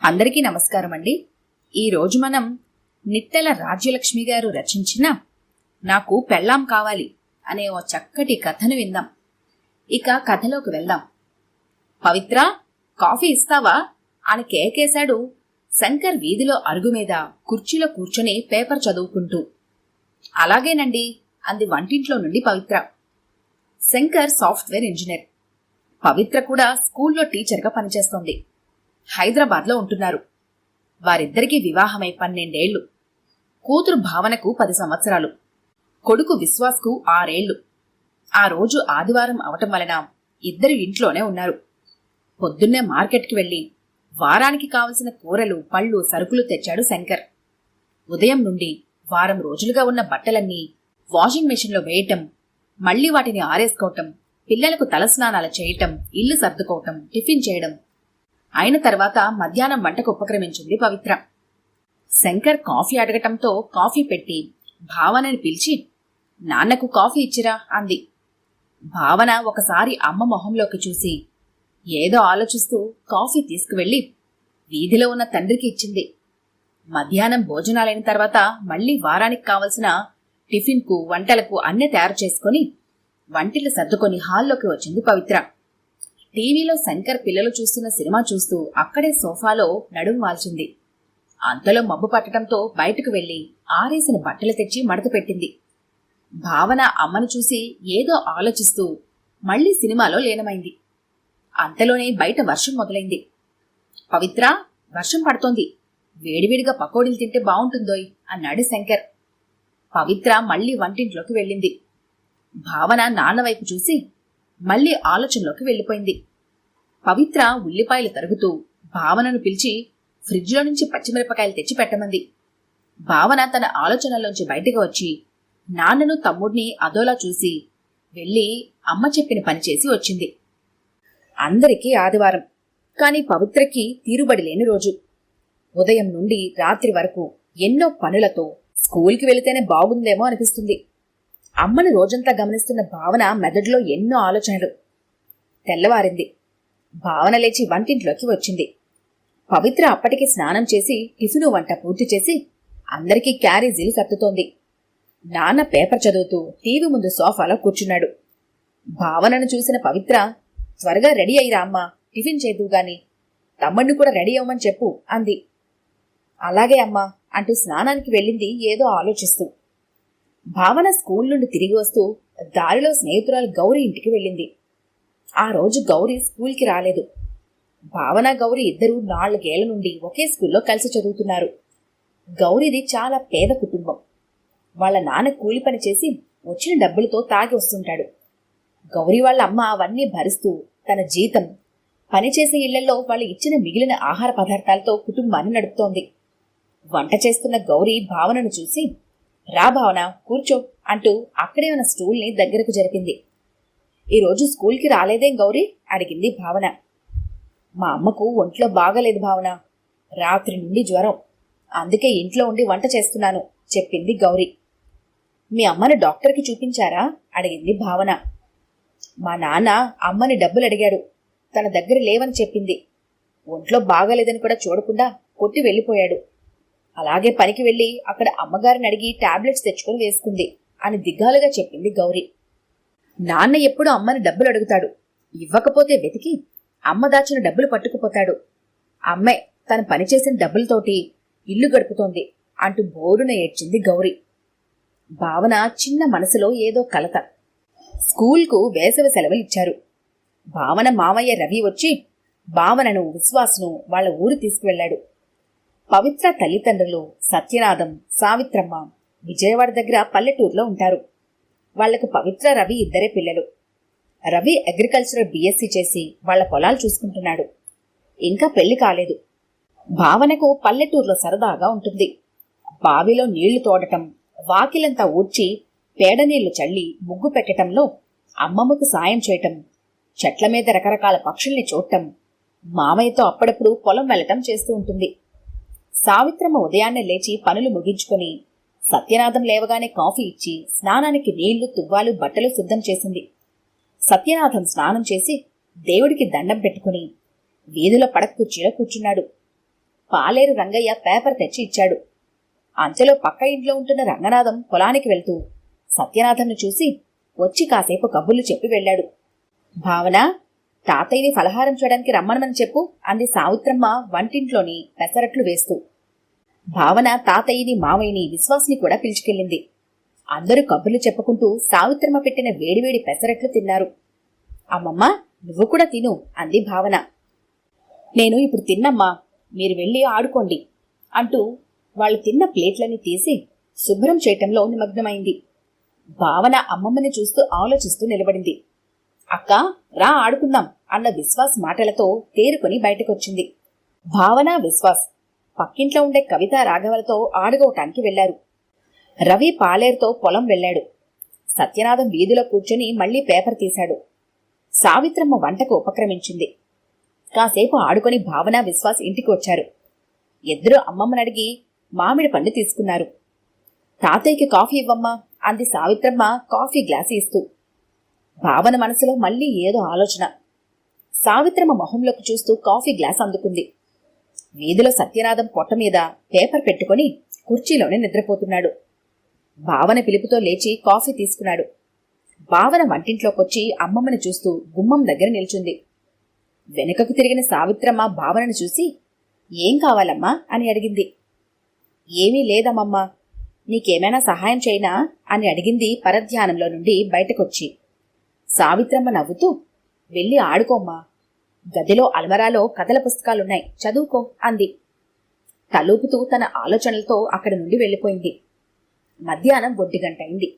అందరికీ నమస్కారం అండి. ఈరోజు మనం నిట్టెల రాజ్యలక్ష్మి గారు రచించిన నాకు పెళ్ళాం కావాలి అనే ఓ చక్కటి కథను విందాం. ఇక కథలోకి వెళ్దాం. పవిత్ర, కాఫీ ఇస్తావా అని కేకేశాడు శంకర్ వీధిలో అరుగు మీద కుర్చీలో కూర్చొని పేపర్ చదువుకుంటూ. అలాగేనండి అంది వంటింట్లో నుండి పవిత్ర. శంకర్ సాఫ్ట్వేర్ ఇంజనీర్, పవిత్ర కూడా స్కూల్లో టీచర్గా పనిచేస్తోంది. హైదరాబాద్లో ఉంటున్నారు. వారిద్దరికీ వివాహమై 12 ఏళ్లు. కూతురు భావనకు 10 సంవత్సరాలు, కొడుకు విశ్వాస్కు 6 ఏళ్లు. ఆ రోజు ఆదివారం అవటం వలన ఇద్దరు ఇంట్లోనే ఉన్నారు. పొద్దున్నే మార్కెట్కి వెళ్లి వారానికి కావలసిన కూరలు, పళ్ళు, సరుకులు తెచ్చాడు శంకర్. ఉదయం నుండి వారం రోజులుగా ఉన్న బట్టలన్నీ వాషింగ్ మెషిన్లో వేయటం, మళ్లీ వాటిని ఆరేసుకోవటం, పిల్లలకు తలస్నానాలు చేయటం, ఇల్లు సర్దుకోవటం, టిఫిన్ చేయడం అయిన తర్వాత మధ్యాహ్నం వంటకు ఉపక్రమించింది పవిత్ర. శంకర్ కాఫీ అడగటంతో కాఫీ పెట్టి భావనని పిలిచి, నాన్నకు కాఫీ ఇచ్చిరా అంది. భావన ఒకసారి అమ్మ మొహంలోకి చూసి ఏదో ఆలోచిస్తూ కాఫీ తీసుకువెళ్లి వీధిలో ఉన్న తండ్రికి ఇచ్చింది. మధ్యాహ్నం భోజనాలైన తర్వాత మళ్లీ వారానికి కావలసిన టిఫిన్కు, వంటలకు అన్నీ తయారు చేసుకుని వంటిల్లు సర్దుకొని హాల్లోకి వచ్చింది పవిత్ర. టీవీలో శంకర్ పిల్లలు చూస్తున్న సినిమా చూస్తూ అక్కడే సోఫాలో నడుం వాల్చింది. అంతలో మబ్బు పట్టడంతో బయటకు వెళ్లి ఆరేసిన బట్టలు తెచ్చి మడత పెట్టింది. భావన అమ్మను చూసి ఏదో ఆలోచిస్తూ మళ్లీ సినిమాలో లీనమైంది. అంతలోనే బయట వర్షం మొదలైంది. పవిత్ర, వర్షం పడుతోంది, వేడివేడిగా పకోడీలు తింటే బావుంటుందోయ్ అన్నాడు శంకర్. పవిత్ర మళ్లీ వంటింట్లోకి వెళ్ళింది. భావన నాన్న వైపు చూసి మళ్లీ ఆలోచనలోకి వెళ్లిపోయింది. పవిత్ర ఉల్లిపాయలు తరుగుతూ భావనను పిలిచి ఫ్రిడ్జ్లో నుంచి పచ్చిమిరపకాయలు తెచ్చి పెట్టమంది. భావన తన ఆలోచనల్లోంచి బయటకు వచ్చి నాన్నను, తమ్ముడిని అదోలా చూసి వెళ్లి అమ్మ చెప్పిన పని చేసి వచ్చింది. అందరికీ ఆదివారం, కాని పవిత్రకి తీరుబడి లేని రోజు. ఉదయం నుండి రాత్రి వరకు ఎన్నో పనులతో స్కూల్కి వెళితేనే బాగుందేమో అనిపిస్తుంది. అమ్మను రోజంతా గమనిస్తున్న భావన మెదడులో ఎన్నో ఆలోచనలు. తెల్లవారింది. భావన లేచి వంటింట్లోకి వచ్చింది. పవిత్ర అప్పటికి స్నానం చేసి టిఫిను, వంట పూర్తి చేసి అందరికీ క్యారేజీలు సర్దుతోంది. నాన్న పేపర్ చదువుతూ టీవీ ముందు సోఫాలో కూర్చున్నాడు. భావనను చూసిన పవిత్ర, త్వరగా రెడీ అయ్యిరా అమ్మా, టిఫిన్ చేద్దువు గాని, తమ్ముడిని కూడా రెడీ అవ్వమని చెప్పు అంది. అలాగే అమ్మా అంటూ స్నానానికి వెళ్ళింది ఏదో ఆలోచిస్తూ. భావన స్కూల్ నుండి తిరిగి వస్తూ దారిలో స్నేహితురాలు గౌరీ ఇంటికి వెళ్ళింది. ఆ రోజు గౌరీ స్కూల్కి రాలేదు. భావన, గౌరీ ఇద్దరూ 4 ఏళ్ల నుండి ఒకే స్కూల్లో కలిసి చదువుతున్నారు. గౌరీది చాలా పేద కుటుంబం. వాళ్ల నాన్న కూలి పని చేసి వచ్చిన డబ్బులతో తాగి వస్తుంటాడు. గౌరీ వాళ్ళ అమ్మ అవన్నీ భరిస్తూ తన జీతం, పనిచేసే ఇళ్లలో వాళ్ళు ఇచ్చిన మిగిలిన ఆహార పదార్థాలతో కుటుంబాన్ని నడుపుతోంది. వంట చేస్తున్న గౌరీ భావనను చూసి, రా భావన, కూర్చో అంటూ అక్కడే ఉన్న స్టూల్ని దగ్గరకు జరిపింది. ఈరోజు స్కూల్కి రాలేదేం గౌరీ అడిగింది భావన. మా అమ్మకు ఒంట్లో బాగలేదు భావన, రాత్రి నుండి జ్వరం, అందుకే ఇంట్లో ఉండి వంట చేస్తున్నాను చెప్పింది గౌరీ. మీ అమ్మను డాక్టర్కి చూపించారా అడిగింది భావన. మా నాన్న అమ్మని డబ్బులు అడిగాడు, తన దగ్గర లేవని చెప్పింది. ఒంట్లో బాగలేదని కూడా చూడకుండా కొట్టి వెళ్ళిపోయాడు. అలాగే పనికి వెళ్లి అక్కడ అమ్మగారిని అడిగి టాబ్లెట్స్ తెచ్చుకొని వేసుకుంది అని దిగ్గాలుగా చెప్పింది గౌరీ. నాన్న ఎప్పుడు అమ్మని డబ్బులు అడుగుతాడు, ఇవ్వకపోతే వెతికి అమ్మ దాచిన డబ్బులు పట్టుకుపోతాడు. అమ్మే తను పనిచేసిన డబ్బులతోటి ఇల్లు గడుపుతోంది అంటూ బోరున ఏడ్చింది గౌరీ. భావన చిన్న మనసులో ఏదో కలత. స్కూల్కు వేసవి సెలవులు ఇచ్చారు. భావన మామయ్య రవి వచ్చి భావనను, విశ్వాస్ను వాళ్ల ఊరు తీసుకువెళ్లాడు. పవిత్ర తల్లిదండ్రులు సత్యనాథం, సావిత్రమ్మ విజయవాడ దగ్గర పల్లెటూరులో ఉంటారు. వాళ్లకు పవిత్ర, రవి ఇద్దరే పిల్లలు. రవి అగ్రికల్చరల్ BSc చేసి వాళ్ల పొలాలు చూసుకుంటున్నాడు. ఇంకా పెళ్లి కాలేదు. భావనకు పల్లెటూరులో సరదాగా ఉంటుంది. బావిలో నీళ్లు తోడటం, వాకిలంతా ఊడ్చి పేడ నీళ్లు చల్లి ముగ్గు పెట్టడంలో అమ్మమ్మకు సాయం చేయటం, చెట్ల మీద రకరకాల పక్షుల్ని చూడటం, మామయ్యతో అప్పుడప్పుడు పొలం వెళ్లటం చేస్తూ ఉంటుంది. సావిత్రమ్మ ఉదయాన్నే లేచి పనులు ముగించుకొని సత్యనాథం లేవగానే కాఫీ ఇచ్చి స్నానానికి నీళ్లు, తువ్వాలు, బట్టలు సిద్ధం చేసింది. సత్యనాథం స్నానం చేసి దేవుడికి దండం పెట్టుకుని వీధిలో పడక కుర్చీలో కూర్చున్నాడు. పాలేరు రంగయ్య పేపర్ తెచ్చి ఇచ్చాడు. అంచెలో పక్క ఇంట్లో ఉంటున్న రంగనాథం పొలానికి వెళ్తూ సత్యనాథంను చూసి వచ్చి కాసేపు కబుర్లు చెప్పి వెళ్ళాడు. భావన, తాతయ్యని ఫలహారం చేయడానికి రమ్మనమని చెప్పు అంది సావిత్రమ్మ వంటింట్లోని పెసరట్లు వేస్తూ. భావన తాతయ్యని, మావయ్యని, విశ్వాస్ని కూడా పిలుచుకెళ్ళింది. అందరూ కబుర్లు చెప్పుకుంటూ సావిత్రమ్మ పెట్టిన వేడివేడి పెసరట్లు తిన్నారు. అమ్మమ్మ, నువ్వు కూడా తిను అంది భావన. నేను ఇప్పుడు తిన్నమ్మా, మీరు వెళ్ళి ఆడుకోండి అంటూ వాళ్ళు తిన్న ప్లేట్లని తీసి శుభ్రం చేయటంలో నిమగ్నమైంది. భావన అమ్మమ్మని చూస్తూ ఆలోచిస్తూ నిలబడింది. అక్కా, రా ఆడుకుందాం అన్న విశ్వాస్ మాటలతో తేరుకొని బయటకొచ్చింది. భావన, విశ్వాస్ పక్కింట్లో ఉండే కవిత, రాఘవలతో ఆడుకోవటానికి వెళ్లారు. రవి పాలేరుతో పొలం వెళ్లాడు. సత్యనాథం వీధిలో కూర్చొని మళ్లీ పేపర్ తీశాడు. సావిత్రమ్మ వంటకు ఉపక్రమించింది. కాసేపు ఆడుకొని భావన, విశ్వాస్ ఇంటికి వచ్చారు. ఇద్దరూ అమ్మమ్మనడిగి మామిడి పండు తీసుకున్నారు. తాతయ్యకి కాఫీ ఇవ్వమ్మా అంది సావిత్రమ్మ కాఫీ గ్లాసు ఇస్తూ. భావన మనసులో మళ్లీ ఏదో ఆలోచన. సావిత్రమ్మ మొహంలోకి చూస్తూ కాఫీ గ్లాస్ అందుకుంది. వీధిలో సత్యనాథం పొట్ట మీద పేపర్ పెట్టుకుని కుర్చీలోనే నిద్రపోతున్నాడు. భావన పిలుపుతో లేచి కాఫీ తీసుకున్నాడు. భావన వంటింట్లోకొచ్చి అమ్మమ్మని చూస్తూ గుమ్మం దగ్గర నిల్చుంది. వెనుకకు తిరిగిన సావిత్రమ్మ భావనను చూసి, ఏం కావాలమ్మా అని అడిగింది. ఏమీ లేదమ్మమ్మా, నీకేమైనా సహాయం చేయనా అని అడిగింది పరధ్యానంలో నుండి బయటకొచ్చి. సావిత్రమ్మ నవ్వుతూ, వెళ్ళి ఆడుకోమ్మా, గదిలో అల్మరాలో కథల పుస్తకాలున్నాయి, చదువుకో అంది. తలూపుతూ తన ఆలోచనలతో అక్కడి నుండి వెళ్ళిపోయింది. మధ్యాహ్నం 1 గంటయింది.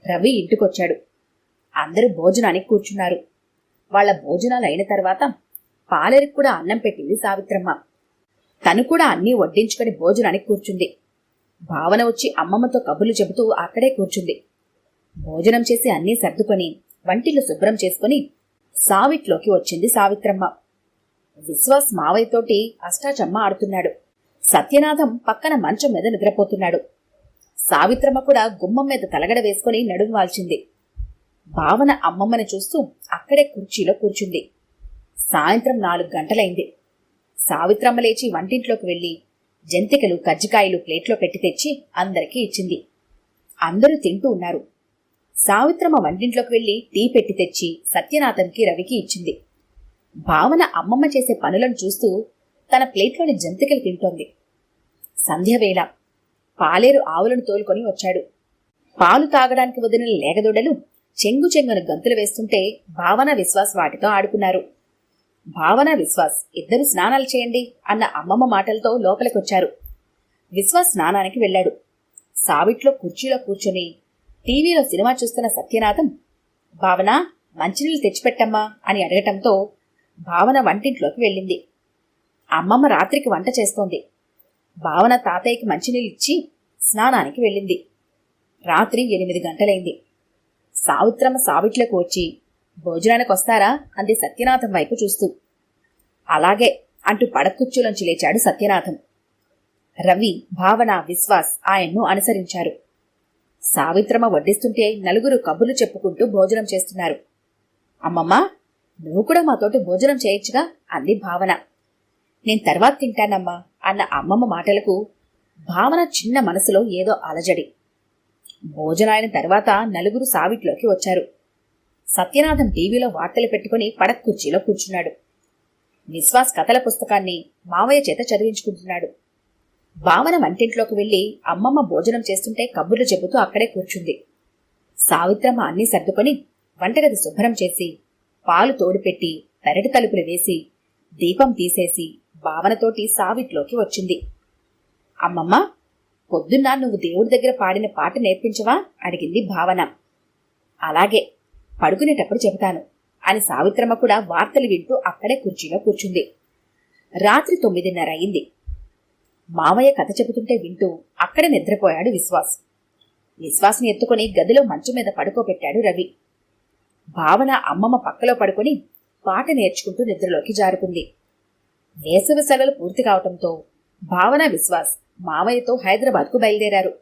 రవి ఇంటికొచ్చాడు. అందరూ భోజనానికి కూర్చున్నారు. వాళ్ల భోజనాలు అయిన తర్వాత పాలేరికి కూడా అన్నం పెట్టింది సావిత్రమ్మ. తను కూడా అన్నీ వడ్డించుకుని భోజనానికి కూర్చుంది. భావన వచ్చి అమ్మమ్మతో కబుర్లు చెబుతూ అక్కడే కూర్చుంది. భోజనం చేసి అన్నీ సర్దుకొని వంటిల్లు శుభ్రం చేసుకుని సావిట్లోకి వచ్చింది సావిత్రమ్మ. విశ్వాస్ మావయ్యతోటి అష్టాచమ్మ ఆడుతున్నాడు. సత్యనాథం పక్కన మంచం మీద నిద్రపోతున్నాడు. సావిత్రమ్మ కూడా గుమ్మం మీద తలగడ వేసుకుని నడుము వాల్చింది. భావన అమ్మమ్మని చూస్తూ అక్కడే కుర్చీలో కూర్చుంది. సాయంత్రం 4 గంటలైంది. సావిత్రమ్మ లేచి వంటింట్లోకి వెళ్లి జంతికలు, కజ్జికాయలు ప్లేట్లో పెట్టి తెచ్చి అందరికీ ఇచ్చింది. అందరూ తింటూ ఉన్నారు. సావిత్రమ్మ వంటింట్లోకి వెళ్లి టీ పెట్టి తెచ్చి సత్యనాథంకి, రవికి ఇచ్చింది. భావన అమ్మమ్మ చేసే పనులను చూస్తూ తన ప్లేట్లోని జంతికలు తింటోంది. సంధ్యవేళ. పాలేరు ఆవులను తోలుకొని వచ్చాడు. పాలు తాగడానికి వదిలిన లేగదొడలు చెంగు చెంగున గంతులు వేస్తుంటే భావన, విశ్వాస్ వాటితో ఆడుకున్నారు. భావన, విశ్వాస్ ఇద్దరు స్నానాలు చేయండి అన్న అమ్మమ్మ మాటలతో లోపలికొచ్చారు. విశ్వాస్ స్నానానికి వెళ్లాడు. సావిట్లో కుర్చీలో కూర్చుని టీవీలో సినిమా చూస్తున్న సత్యనాథం, భావన మంచినీళ్ళు తెచ్చిపెట్టమ్మా అని అడగటంతో భావన వంటింట్లోకి వెళ్ళింది. అమ్మమ్మ రాత్రికి వంట చేస్తోంది. భావన తాతయ్యకి మంచినీళ్ళు ఇచ్చి స్నానానికి వెళ్ళింది. రాత్రి 8 గంటలైంది. సావిత్రమ్మ సావిట్లోకి వచ్చి, భోజనానికి వస్తారా అంది సత్యనాథం వైపు చూస్తూ. అలాగే అంటూ పడకుర్చీలోంచి లేచాడు సత్యనాథం. రవి, భావన, విశ్వాస్ ఆయన్ను అనుసరించారు. సావిత్రమ్మ వడ్డిస్తుంటే నలుగురు కబుర్లు చెప్పుకుంటూ భోజనం చేస్తున్నారు. అమ్మమ్మ, నువ్వు కూడా మాతోటి భోజనం చేయొచ్చుగా అంది భావన. నేను తర్వాత తింటానమ్మా అన్న అమ్మమ్మ మాటలకు భావన చిన్న మనసులో ఏదో అలజడి. భోజనాయన తర్వాత నలుగురు సావిట్లోకి వచ్చారు. సత్యనాథం టీవీలో వార్తలు పెట్టుకుని పడక్కుర్చీలో కూర్చున్నాడు. విశ్వాస్ కథల పుస్తకాన్ని మావయ్య చేత చదివించుకుంటున్నాడు. భావన వంటింట్లోకి వెళ్లి అమ్మమ్మ భోజనం చేస్తుంటే కబుర్లు చెబుతూ అక్కడే కూర్చుంది. సావిత్రమ్మ అన్నీ సర్దుకొని వంటగది శుభ్రం చేసి పాలు తోడుపెట్టి పెరటి తలుపులు వేసి దీపం తీసేసి భావనతోటి సావిట్లోకి వచ్చింది. అమ్మమ్మ, పొద్దున్న నువ్వు దేవుడి దగ్గర పాడిన పాట నేర్పించవా అడిగింది భావన. అలాగే, పడుకునేటప్పుడు చెబుతాను అని సావిత్రమ్మ కూడా వార్తలు వింటూ అక్కడే కుర్చీలో కూర్చుంది. రాత్రి 9:30 అయింది. మావయ్య కథ చెబుతుంటే వింటూ అక్కడే నిద్రపోయాడు విశ్వాస్. విశ్వాస్ని ఎత్తుకుని గదిలో మంచం మీద పడుకోబెట్టాడు రవి. భావన అమ్మమ్మ పక్కలో పడుకుని పాట నేర్చుకుంటూ నిద్రలోకి జారుకుంది. వేసవి సెలవులు పూర్తి కావటంతో భావన, విశ్వాస్ మావయ్యతో హైదరాబాద్కు బయలుదేరారు.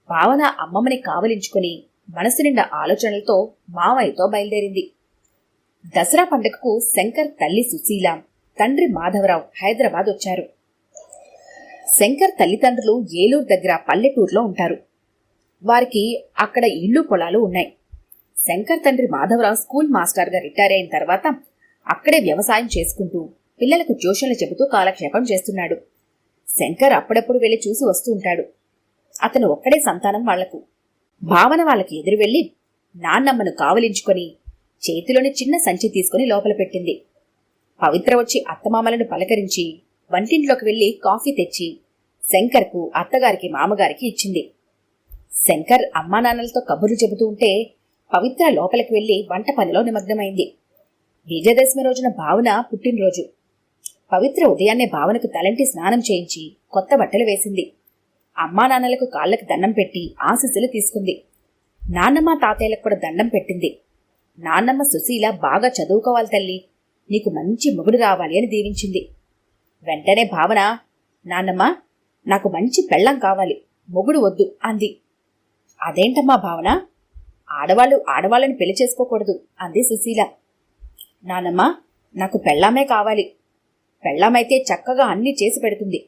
భావన అమ్మమ్మని కావలించుకుని మనసు నిండా ఆలోచనలతో మావయ్యతో బయలుదేరింది. దసరా పండుగకు శంకర్ తల్లి సుశీల, తండ్రి మాధవరావు హైదరాబాద్ వచ్చారు. శంకర్ తల్లిదండ్రులు ఏలూరు దగ్గర పల్లెటూరులో ఉంటారు. వారికి అక్కడ ఇళ్ళు పొలాలు ఉన్నాయి. శంకర్ తండ్రి మాధవరావు స్కూల్ మాస్టర్గా రిటైర్ అయిన తర్వాత అక్కడే వ్యవసాయం చేసుకుంటూ పిల్లలకు ట్యూషన్లు చెబుతూ కాలక్షేపం చేస్తున్నాడు. శంకర్ అప్పుడప్పుడు వెళ్లి చూసి వస్తూ ఉంటాడు. అతను ఒక్కడే సంతానం వాళ్లకు. భావన వాళ్ళకి ఎదురు వెళ్లి నాన్నమ్మను కావలించుకొని చేతిలోని చిన్న సంచి తీసుకుని లోపల పెట్టింది. పవిత్ర వచ్చి అత్తమామలను పలకరించి వంటింట్లోకి వెళ్లి కాఫీ తెచ్చి శంకర్కు, అత్తగారికి, మామగారికి ఇచ్చింది. శంకర్ అమ్మానాన్నలతో కబుర్లు చెబుతూ ఉంటే పవిత్ర లోపలికి వెళ్లి వంట పనిలో నిమగ్నమైంది. విజయదశమి రోజున భావన పుట్టినరోజు. పవిత్ర ఉదయాన్నే భావనకు తలంటి స్నానం చేయించి కొత్త బట్టలు వేసింది. అమ్మానాన్నలకు కాళ్లకు దండం పెట్టి ఆశీస్సులు తీసుకుంది. నాన్నమ్మ తాతయ్యలకు కూడా దండం పెట్టింది. నాన్నమ్మ సుశీల బాగా చదువుకోవాలి తల్లి, నీకు మంచి మొగుడు రావాలి అని దీవించింది. వెంటనే భావన, నాన్నమ్మ నాకు మంచి పెళ్ళం కావాలి, మొగుడు వద్దు అంది. అదేంటమ్మా భావన, ఆడవాళ్ళని పెళ్లి చేసుకోకూడదు అంది సుశీల. నాన్నమ్మ నాకు పెళ్ళామే కావాలి. పెళ్ళామైతే చక్కగా అన్నీ చేసి పెడుతుంది.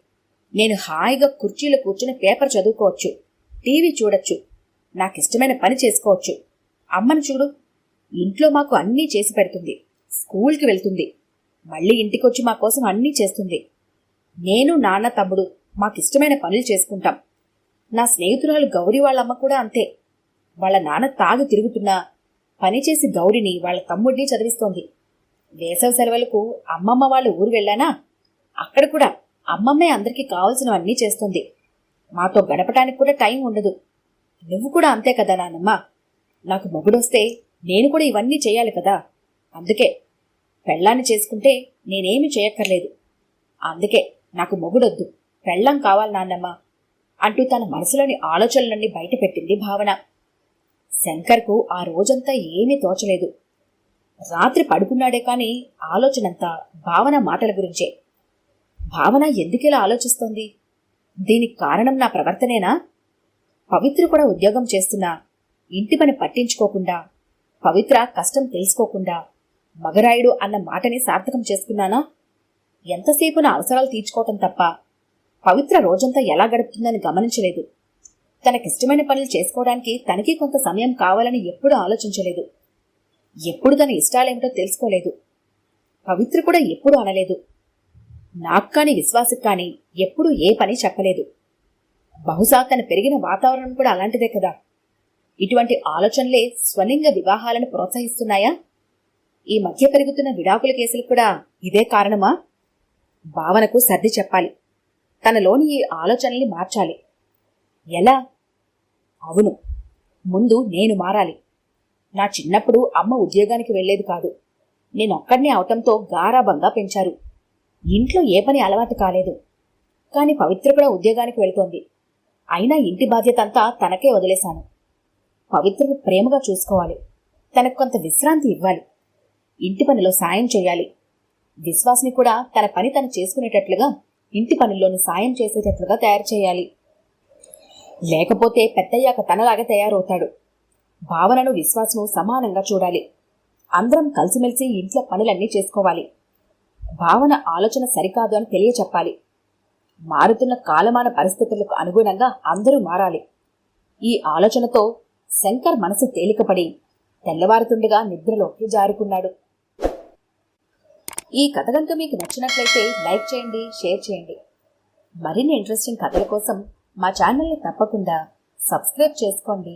నేను హాయిగా కుర్చీలో కూర్చుని పేపర్ చదువుకోవచ్చు, టీవీ చూడొచ్చు, నాకిష్టమైన పని చేసుకోవచ్చు. అమ్మను చూడు, ఇంట్లో మాకు అన్నీ చేసి పెడుతుంది, స్కూల్కి వెళ్తుంది, మళ్ళీ ఇంటికొచ్చి మా కోసం అన్నీ చేస్తుంది. నేను, నాన్న, తమ్ముడు మాకిష్టమైన పనులు చేసుకుంటాం. నా స్నేహితురాలు గౌరీ వాళ్ళమ్మ కూడా అంతే. వాళ్ళ నాన్న తాగి తిరుగుతున్నా పనిచేసి గౌరిని, వాళ్ళ తమ్ముడిని చదివిస్తోంది. వేసవి సెలవులకు అమ్మమ్మ వాళ్ళ ఊరు వెళ్ళానా, అక్కడ కూడా అమ్మమ్మే అందరికీ కావలసినవన్నీ చేస్తుంది. మాతో గడపటానికి కూడా టైం ఉండదు. నువ్వు కూడా అంతే కదా నాన్నమ్మ. నాకు మొగుడొస్తే నేను కూడా ఇవన్నీ చేయాలి కదా. అందుకే పెళ్ళాన్ని చేసుకుంటే నేనేమి చేయక్కర్లేదు. అందుకే నాకు మొగుడొద్దు, పెళ్ళం కావాలి నాన్నమ్మ అంటూ తన మనసులోని ఆలోచనలన్నీ బయటపెట్టింది భావన. శంకర్కు ఆ రోజంతా ఏమీ తోచలేదు. రాత్రి పడుకున్నాడే కాని ఆలోచనంతా భావన మాటల గురించే. భావన ఎందుకిలా ఆలోచిస్తోంది? దీనికి కారణం నా ప్రవర్తనేనా? పవిత్ర కూడా ఉద్యోగం చేస్తున్నా ఇంటి పని పట్టించుకోకుండా, పవిత్ర కష్టం తెలుసుకోకుండా మగరాయుడు అన్న మాటని సార్థకం చేసుకున్నానా? ఎంతసేపు నా అవసరాలు తీర్చుకోవటం తప్ప పవిత్ర రోజంతా ఎలా గడుపుతుందని గమనించలేదు. తనకిష్టమైన పనులు చేసుకోవడానికి తనకి కొంత సమయం కావాలని ఎప్పుడూ ఆలోచించలేదు. ఎప్పుడు తన ఇష్టాలేమిటో తెలుసుకోలేదు. పవిత్ర కూడా ఎప్పుడూ అనలేదు. నాకు కాని విశ్వాసకు కాని ఎప్పుడూ ఏ పని చెప్పలేదు. బహుశా తను పెరిగిన వాతావరణం కూడా అలాంటిదే కదా. ఇటువంటి ఆలోచనలే స్వలింగ వివాహాలను ప్రోత్సహిస్తున్నాయా? ఈ మధ్య పెరుగుతున్న విడాకుల కేసులు కూడా ఇదే కారణమా? భావనకు సర్ది చెప్పాలి. తనలోని ఈ ఆలోచనల్ని మార్చాలి. ఎలా? అవును, ముందు నేను మారాలి. నా చిన్నప్పుడు అమ్మ ఉద్యోగానికి వెళ్లేది కాదు. నేనొక్కడినే అవటంతో గారాబంగా పెంచారు. ఇంట్లో ఏ పని అలవాటు కాలేదు. కాని పవిత్ర కూడా ఉద్యోగానికి వెళుతోంది. అయినా ఇంటి బాధ్యత అంతా తనకే వదిలేశాను. పవిత్రను ప్రేమగా చూసుకోవాలి. తనకు కొంత విశ్రాంతి ఇవ్వాలి. ఇంటి పనిలో సాయం చేయాలి. విశ్వాస్ని కూడా తన పని తను చేసుకునేటట్లుగా, ఇంటి పనుల్లోని సాయం చేసేటట్లుగా తయారు చేయాలి. లేకపోతే పెద్దయ్యాక తనలాగా తయారవుతాడు. భావనను, విశ్వాసను సమానంగా చూడాలి. అందరం కలిసిమెలిసి ఇంట్లో పనులన్నీ చేసుకోవాలి. భావన ఆలోచన సరికాదు అని తెలియచెప్పాలి. మారుతున్న కాలమాన పరిస్థితులకు అనుగుణంగా అందరూ మారాలి. ఈ ఆలోచనతో శంకర్ మనసు తేలికపడి తెల్లవారుతుండగా నిద్రలోకి జారుకున్నాడు. ఈ కథ కనుక మీకు నచ్చినట్లయితే లైక్ చేయండి, షేర్ చేయండి. మరిన్ని ఇంట్రెస్టింగ్ కథల కోసం మా ఛానల్ని తప్పకుండా సబ్స్క్రైబ్ చేసుకోండి.